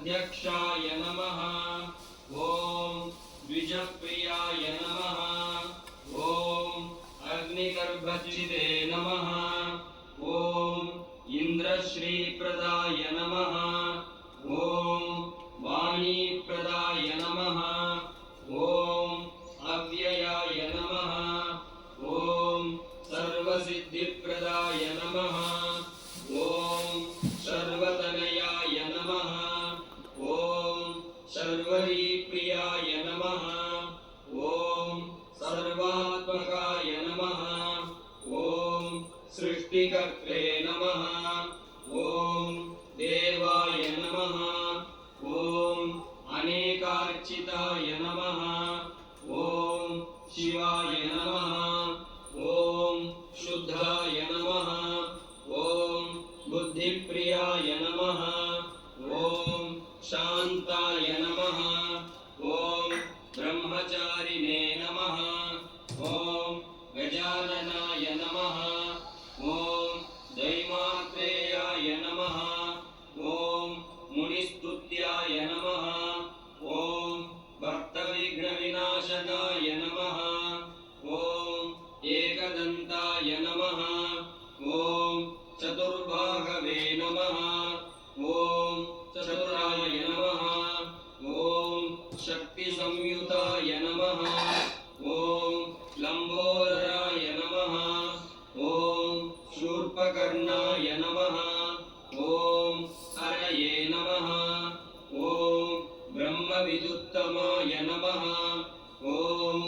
अध्यक्षाय नमः। ओम द्विजप्रियाय नमः। ओम अग्निगर्भचिते नमः। ओम इंद्रश्रीप्रदाय नमः। ओम वाणीप्रदाय नमः। ओम अव्ययाय नमः। ओम सर्वसिद्धिप्रदाय नमः। ओम सर्वतनयाय नमः। ओम सर्वरीप्रियाय नमः। ओम सर्वात्मकाय नमः। ओम सृष्टिकर्त्रे नमः। ओम देवाय नमः। ओम अनेकार्चिताय नमः। ओम शिवाय नमः। ओम शुद्धाय नमः। ओम बुद्धिप्रियाय नमः। ओम शांताय नमः। ओम ब्रह्मचारिणे नमः। ओम गजाननाय नमः। ओम दैमात्रेयाय नमः। ओम मुनिस्तुत्याय नमः। ओम भक्तविघ्नविनाशकाय नमः। ओम एकदन्ताय नमः। ओम चतुर्बाहवे नमः। ओम चतुराय नमः। ओम शक्तिसंयुताय नमः। ओम लंबोदराय नमः। ओम शूर्पकर्णाय नमः। ओम हरये नमः। ओम ब्रह्मविदुत्तमाय नमः। ओम